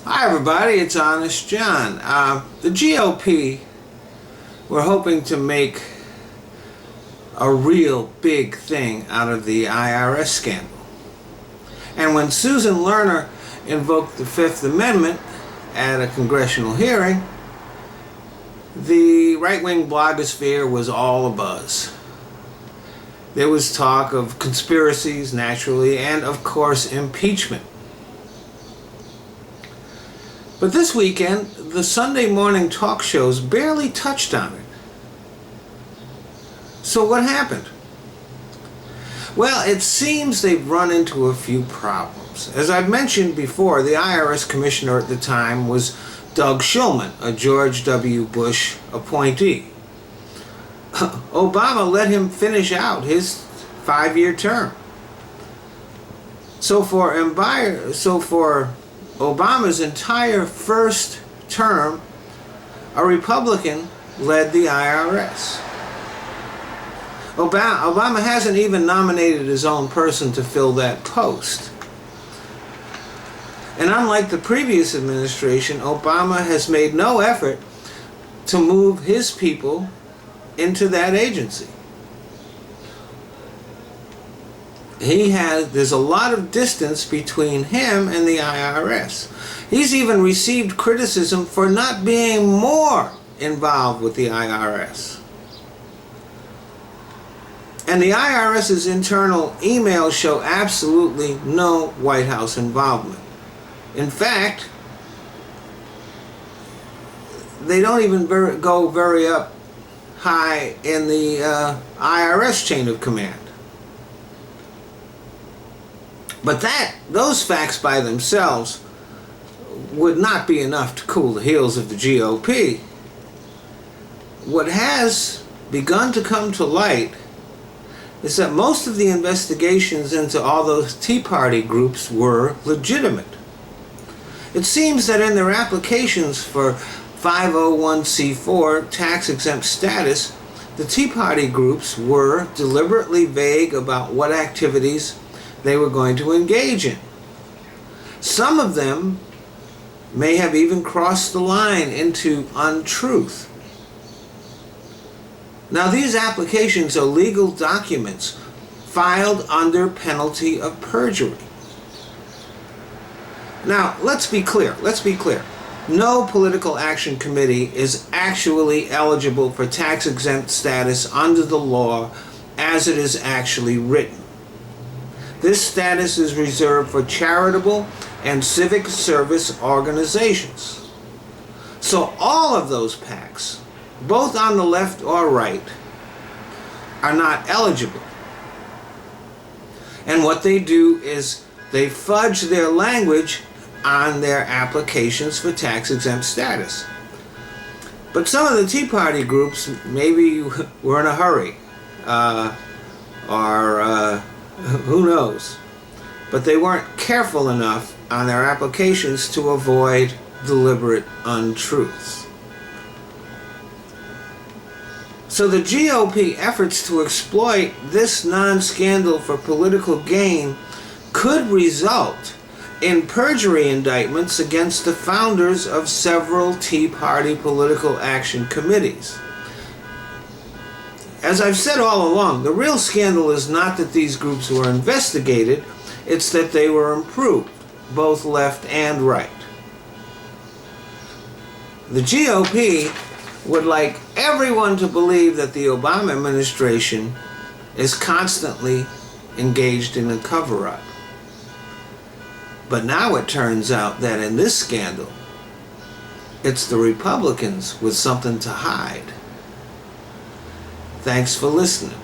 Hi everybody, it's Honest John. The GOP were hoping to make a real big thing out of the IRS scandal. And when Susan Lerner invoked the Fifth Amendment at a congressional hearing, the right-wing blogosphere was all abuzz. There was talk of conspiracies, naturally, and of course impeachment. But this weekend, the Sunday morning talk shows barely touched on it. So what happened? Well, it seems they've run into a few problems. As I've mentioned before, the IRS commissioner at the time was Doug Shulman, a George W. Bush appointee. Obama let him finish out his 5-year term. So for Obama's entire first term, a Republican led the IRS. Obama hasn't even nominated his own person to fill that post. And unlike the previous administration, Obama has made no effort to move his people into that agency. There's a lot of distance between him and the IRS. He's even received criticism for not being more involved with the IRS. And the IRS's internal emails show absolutely no White House involvement. In fact, they don't even go very up high in the IRS chain of command. But those facts by themselves would not be enough to cool the heels of the GOP. What has begun to come to light is that most of the investigations into all those Tea Party groups were legitimate. It seems that in their applications for 501c4 tax-exempt status, the Tea Party groups were deliberately vague about what activities they were going to engage in. Some of them may have even crossed the line into untruth. Now, these applications are legal documents filed under penalty of perjury. Now, let's be clear. No political action committee is actually eligible for tax-exempt status under the law as it is actually written. This status is reserved for charitable and civic service organizations. So all of those PACs, both on the left or right, are not eligible. And what they do is they fudge their language on their applications for tax-exempt status. But some of the Tea Party groups maybe were in a hurry, or who knows. But they weren't careful enough on their applications to avoid deliberate untruths. So the GOP efforts to exploit this non-scandal for political gain could result in perjury indictments against the founders of several Tea Party political action committees. As I've said all along, the real scandal is not that these groups were investigated, it's that they were improved, both left and right. The GOP would like everyone to believe that the Obama administration is constantly engaged in a cover-up. But now it turns out that in this scandal, it's the Republicans with something to hide. Thanks for listening.